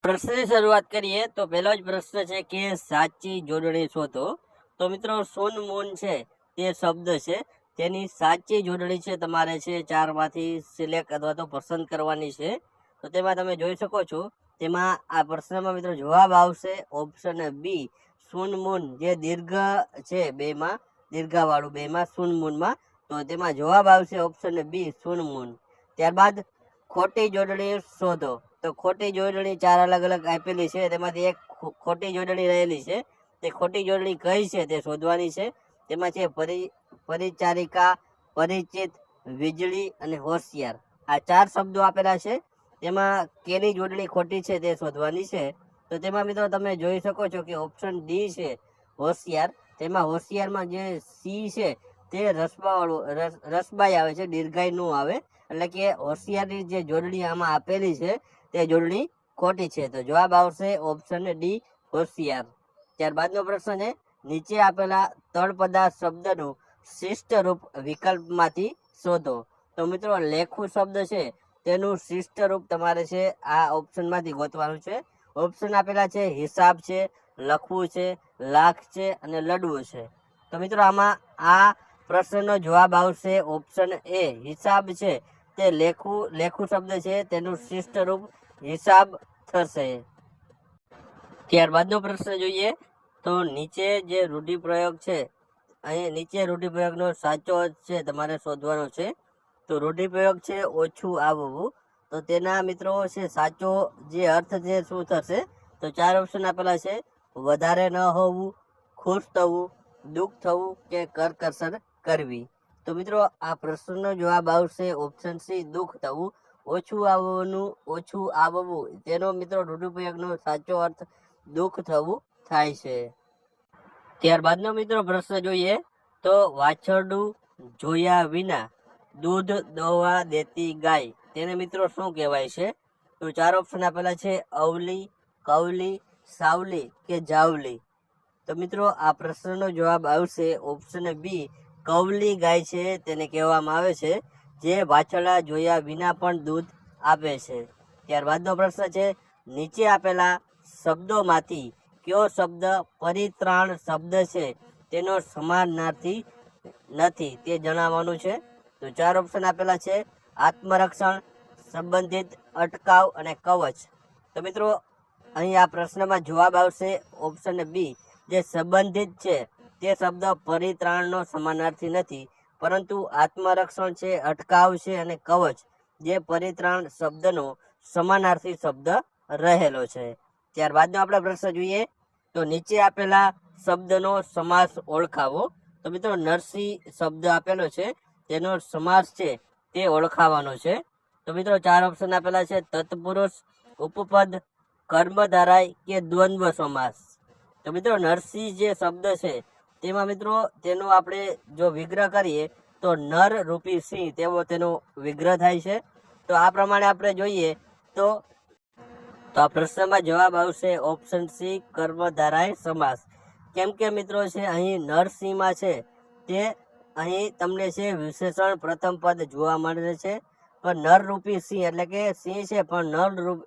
પ્રશ્નની શરૂઆત કરીએ તો પહેલો જ પ્રશ્ન છે કે સાચી જોડણી શોધો. તો મિત્રો સૂન મૂન છે તે શબ્દ છે, તેની સાચી જોડણી છે તમારે છે ચારમાંથી સિલેક્ટ અથવા તો પસંદ કરવાની છે. તો તેમાં તમે જોઈ શકો છો, તેમાં આ પ્રશ્નમાં મિત્રો જવાબ આવશે ઓપ્શન બી સૂન મૂન, જે દીર્ઘ છે બેમાં, દીર્ઘાવાળું બેમાં સૂન મૂનમાં. તો તેમાં જવાબ આવશે ઓપ્શન બી સૂન મૂન. ત્યારબાદ ખોટી જોડણી શોધો. તો ખોટી જોડણી ચાર અલગ અલગ આપેલી છે, તેમાંથી એક ખોટી જોડણી રહેલી છે. તે ખોટી જોડણી કઈ છે તે શોધવાની છે. તેમાં છે પરિચારિકા, પરિચિત, વીજળી અને હોશિયાર. આ ચાર શબ્દો આપેલા છે. તેમાં કેની જોડણી ખોટી છે તે શોધવાની છે. તો તેમાં મિત્રો તમે જોઈ શકો છો કે ઓપ્શન ડી છે હોશિયાર. તેમાં હોશિયારમાં જે સી છે તે રસબાઈ આવે છે, દીર્ઘાઈ નું આવે. એટલે કે હોશિયારની જે જોડણી આમાં આપેલી છે તે જોડણી ખોટી છે. તો જવાબ આવશે ઓપ્શન ડી હોશિયાર. ત્યારબાદનો પ્રશ્ન છે, નીચે આપેલા તળપદા શબ્દનું શિષ્ટ રૂપ વિકલ્પમાંથી શોધો. તો મિત્રો લેખું શબ્દ છે તેનું શિષ્ટ રૂપ તમારે છે આ ઓપ્શનમાંથી ગોતવાનું છે. ઓપ્શન આપેલા છે હિસાબ છે, લખવું છે, લાખ છે અને લડવું છે. તો મિત્રો આમાં આ પ્રશ્નનો જવાબ આવશે ઓપ્શન એ હિસાબ છે. તે લેખું શબ્દ છે, તેનું શિષ્ટ રૂપ હિસાબ થશે. ત્યારબાદનો પ્રશ્ન જોઈએ તો નીચે જે રૂઢિપ્રયોગ છે, અહીં નીચે રૂઢિપ્રયોગનો સાચો અર્થ છે તમારે શોધવાનો છે. તો રૂઢિપ્રયોગ છે ઓછું આવવું. તો તેના મિત્રો છે સાચો જે અર્થ છે શું થશે? તો ચાર ઓપ્શન આપેલા છે: વધારે ન હોવું, ખુશ થવું, દુઃખ થવું કે કરકસર કરવી. તો મિત્રો આ પ્રશ્નનો જવાબ આવશે ઓપ્શન સી દુઃખ થવું. ઓછું આવવાનું, ઓછું આવવું, તેનો મિત્રો રૂઢિપ્રયોગનો સાચો અર્થ દુઃખ થવું થાય છે. ત્યારબાદનો મિત્રો પ્રશ્ન જોઈએ તો વાછરડું જોયા વિના દૂધ દોવા દેતી ગાય, તેને મિત્રો શું કહેવાય છે? તો ચાર ઓપ્શન આપેલા છે: અવલી, કવલી, સાવલી કે જાવલી. તો મિત્રો આ પ્રશ્નનો જવાબ આવશે ઓપ્શન બી કવલી ગાય છે તેને કહેવામાં આવે છે, જે વાછરડા જોયા વિના પણ દૂધ આપે છે. ત્યારબાદનો પ્રશ્ન છે, નીચે આપેલા શબ્દોમાંથી કયો શબ્દ પરિત્રાણ શબ્દ છે તેનો સમાનાર્થી નથી તે જણાવવાનું છે. તો ચાર ઓપ્શન આપેલા છે: આત્મરક્ષણ, સંબંધિત, અટકાવ અને કવચ. તો મિત્રો અહીં આ પ્રશ્નમાં જવાબ આવશે ઓપ્શન બી, જે સંબંધિત છે તે શબ્દ પરિત્રાણનો સમાનાર્થી નથી, પરંતુ આત્મરક્ષણ છે, અટકાવ છે અને કવચ જે પરિત્રાણ શબ્દનો સમાનાર્થી શબ્દ રહેલો છે. ત્યારબાદનો આપણે પ્રશ્ન જોઈએ તો નીચે આપેલા શબ્દનો સમાસ ઓળખાવો. તો મિત્રો નરસિંહ શબ્દ આપેલો છે, તેનો સમાસ છે તે ઓળખાવાનો છે. તો મિત્રો ચાર ઓપ્શન આપેલા છે: તત્પુરુષ, ઉપપદ, કર્મધારાય કે દ્વંદ્વ સમાસ. તો મિત્રો નરસિંહ જે શબ્દ છે તેમાં મિત્રો તેનો આપણે જો વિગ્રહ કરીએ તો નર રૂપી સિંહ તેનો વિગ્રહ થાય છે. તો આ પ્રમાણે આપણે જોઈએ તો આ પ્રશ્નમાં જવાબ આવશે ઓપ્શન સી કર્મધારાય સમાસ. કેમ કે મિત્રો છે અહીં નરસિંહમાં છે તે અહીં તમને છે વિશેષણ પ્રથમ પદ જોવા મળે છે, પણ નર રૂપી સિંહ એટલે કે સિંહ છે પણ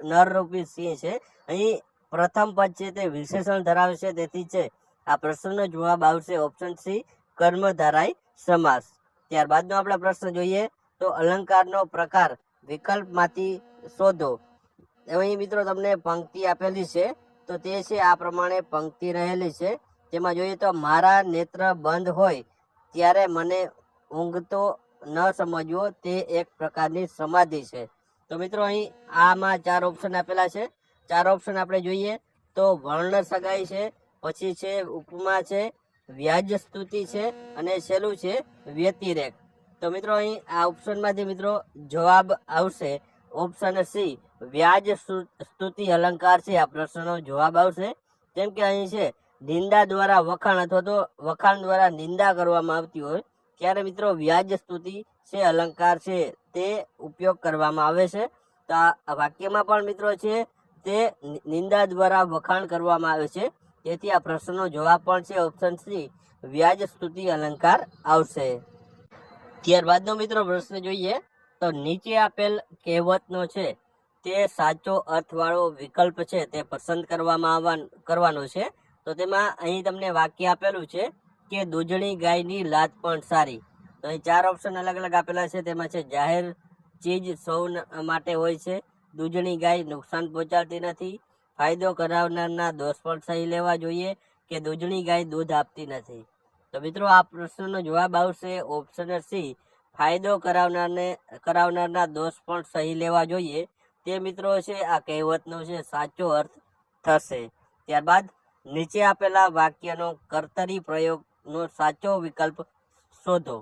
નર રૂપી સિંહ છે. અહીં પ્રથમ પદ છે તે વિશેષણ ધરાવે છે, તેથી છે આ પ્રશ્નનો જવાબ આવશે ઓપ્શન સી કર્મધારાય સમાસ. ત્યારબાદનો આપણે પ્રશ્ન જોઈએ તો અલંકારનો પ્રકાર વિકલ્પમાંથી શોધો. અહીં મિત્રો તમને પંક્તિ આપેલી છે, તો તે છે આ પ્રમાણે પંક્તિ રહેલી છે. તેમાં જોઈએ તો મારા નેત્ર બંધ હોય ત્યારે મને ઊંઘતો ન સમજવો તે એક પ્રકારની સમાધિ છે. તો મિત્રો અહીં આમાં ચાર ઓપ્શન આપેલા છે. ચાર ઓપ્શન આપણે જોઈએ તો વર્ણ સગાઈ છે, પછી છે ઉપમા છે, વ્યાજ સ્તુતિ છે અને છેલ્લું છે વ્યતિરેક. તો મિત્રો અહીં આ ઓપ્શનમાંથી મિત્રો જવાબ આવશે ઓપ્શન સી વ્યાજ સ્તુતિ અલંકાર છે આ પ્રશ્નનો જવાબ આવશે. કેમ કે અહીં છે નિંદા દ્વારા વખાણ અથવા તો વખાણ દ્વારા નિંદા કરવામાં આવતી હોય ત્યારે મિત્રો વ્યાજ સ્તુતિ છે અલંકાર છે તે ઉપયોગ કરવામાં આવે છે. તો આ વાક્યમાં પણ મિત્રો છે તે નિંદા દ્વારા વખાણ કરવામાં આવે છે, તેથી આ પ્રશ્નનો જવાબ પણ છે ઓપ્શન સી વ્યાજ સ્તુતિ અલંકાર આવશે. ત્યારબાદનો મિત્રો પ્રશ્ન જોઈએ તો નીચે આપેલ કહેવતનો છે તે સાચો અર્થવાળો વિકલ્પ છે તે પસંદ કરવાનો છે. તો તેમાં અહીં તમને વાક્ય આપેલું છે કે દૂધણી ગાયની લાત પણ સારી. તો અહીં 4 ઓપ્શન અલગ અલગ આપેલા છે. તેમાં છે જાહેર ચીજ સૌ માટે હોય છે, દૂધણી ગાય નુકસાન પહોંચાડતી નથી, ફાયદો કરાવનારના દોષ પણ સહી લેવા જોઈએ, કે દૂધણી ગાય દૂધ આપતી નથી. તો મિત્રો આ પ્રશ્નનો જવાબ આવશે ઓપ્શન સી, ફાયદો કરાવનારના દોષ પણ સહી લેવા જોઈએ. તે મિત્રો છે આ કહેવતનો છે સાચો અર્થ થશે. ત્યારબાદ નીચે આપેલા વાક્યનો કર્તરી પ્રયોગનો સાચો વિકલ્પ શોધો.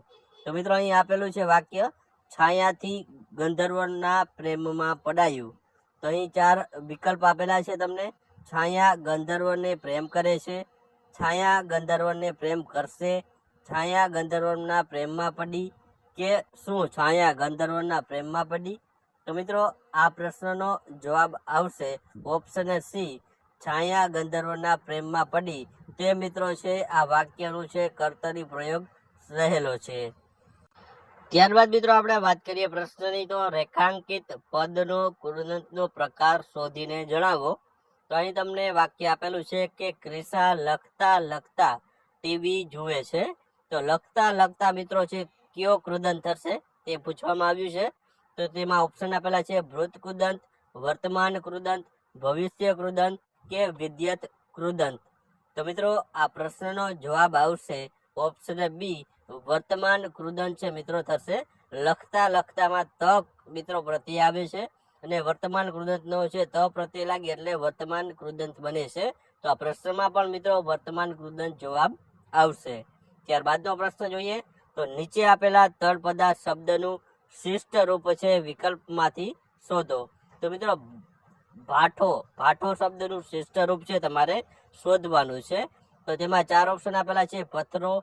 તો મિત્રો અહીં આપેલું છે વાક્ય, છાયાથી ગંધર્વના પ્રેમમાં પડાયું. તો અહીં 4 વિકલ્પ આપેલા છે તમને. છાયા ગંધર્વને પ્રેમ કરે છે, છાયા ગંધર્વને પ્રેમ કરશે, છાયા ગંધર્વના પ્રેમમાં પડી, કે શું છાયા ગંધર્વના પ્રેમમાં પડી. તો મિત્રો આ પ્રશ્નનો જવાબ આવશે ઓપ્શન સી, છાયા ગંધર્વના પ્રેમમાં પડી. તે મિત્રો છે આ વાક્યનું છે કર્તરી પ્રયોગ રહેલો છે. ત્યારબાદ મિત્રો આપણે વાત કરીએ પ્રશ્નની. તો રેખાંકિત પદનો કૃદંતનો પ્રકાર શોધીને જણાવો. તો અહીં તમને વાક્ય આપેલું છે કે ક્રિશા લખતા લખતા ટીવી જુએ છે. તો લખતા લખતા મિત્રો છે કયો કૃદંત થશે તે પૂછવામાં આવ્યું છે. તો તેમાં ઓપ્શન આપેલા છે ભૂત કૃદંત, વર્તમાન કૃદંત, ભવિષ્ય કૃદંત, કે વિદ્યત કૃદંત. તો મિત્રો આ પ્રશ્નનો જવાબ આવશે ઓપ્શન બી, વર્તમાન કૃદંત છે મિત્રો થશે. લખતા લખતામાં ત મિત્રો પ્રત્યય આવે છે અને વર્તમાન કૃદંતનો છે ત પ્રત્યય લાગે એટલે વર્તમાન કૃદંત બને છે. તો આ પ્રશ્નમાં પણ મિત્રો વર્તમાન કૃદંત જવાબ આવશે. ત્યારબાદનો પ્રશ્ન જોઈએ. તો નીચે આપેલા તળપદા શબ્દનું શિષ્ટ રૂપ છે વિકલ્પમાંથી શોધો. તો મિત્રો ભાઠો શબ્દનું શિષ્ટ રૂપ છે તમારે શોધવાનું છે. તો તેમાં 4 ઓપ્શન આપેલા છે, પથરો,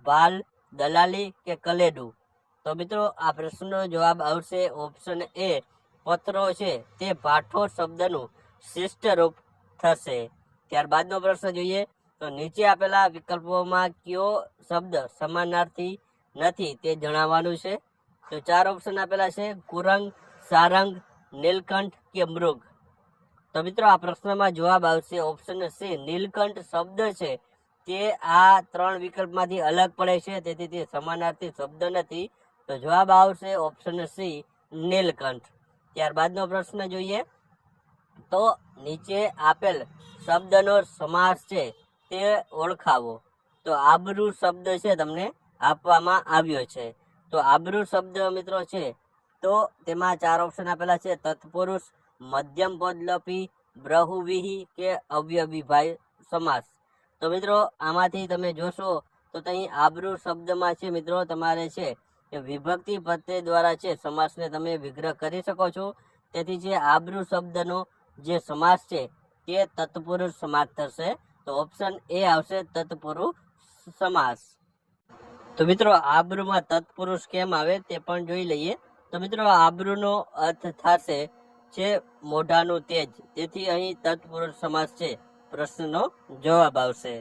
ભાલ, દલાલી, કે કલેડું. તો મિત્રો આ પ્રશ્નનો જવાબ આવશે ઓપ્શન એ, પથરો છે તે ભાઠો શબ્દનું શિષ્ટ રૂપ થશે. ત્યારબાદનો પ્રશ્ન જોઈએ. તો નીચે આપેલા વિકલ્પોમાં કયો શબ્દ સમાનાર્થી નથી તે જણાવવાનું છે. તો 4 ઓપ્શન આપેલા છે, કુરંગ, સારંગ, નીલકંઠ, કે મૃગ. તો મિત્રો આ પ્રશ્નમાં જવાબ આવશે ઓપ્શન સી, નીલકંઠ શબ્દ છે તે આ 3 વિકલ્પમાંથી અલગ પડે છે, તેથી તે સમાનાર્થી શબ્દ નથી. તો જવાબ આવશે ઓપ્શન સી, નીલકંઠ. ત્યારબાદનો પ્રશ્ન જોઈએ. તો નીચે આપેલ શબ્દનો સમાસ છે તે ઓળખાવો. તો આબરૂ શબ્દ છે તમને આપવામાં આવ્યો છે. તો આબરૂ શબ્દ મિત્રો છે તો તેમાં 4 ઓપ્શન આપેલા છે, તત્પુરુષ, મધ્યમ પદલોપી, બ્રહુવિહી, કે અવ્યયભાઈ સમાસ. તો મિત્રો આમાંથી તમે જોશો તો અહીં આબરૂ શબ્દમાં છે મિત્રો તમારે છે કે વિભક્તિ પ્રત્યય દ્વારા છે સમાસને તમે વિગ્રહ કરી શકો છો. તેથી છે આબરૂ શબ્દનો જે સમાસ છે તે તત્પુરુષ સમાસ થશે. તો ઓપ્શન એ આવશે તત્પુરુષ સમાસ. તો મિત્રો આબરૂમાં તત્પુરુષ કેમ આવે તે પણ જોઈ લઈએ. તો મિત્રો આબરૂનો અર્થ થશે છે મોઢાનું તેજ, તેથી અહીં તત્પુરુષ સમાસ છે પ્રશ્નનો જવાબ આવશે.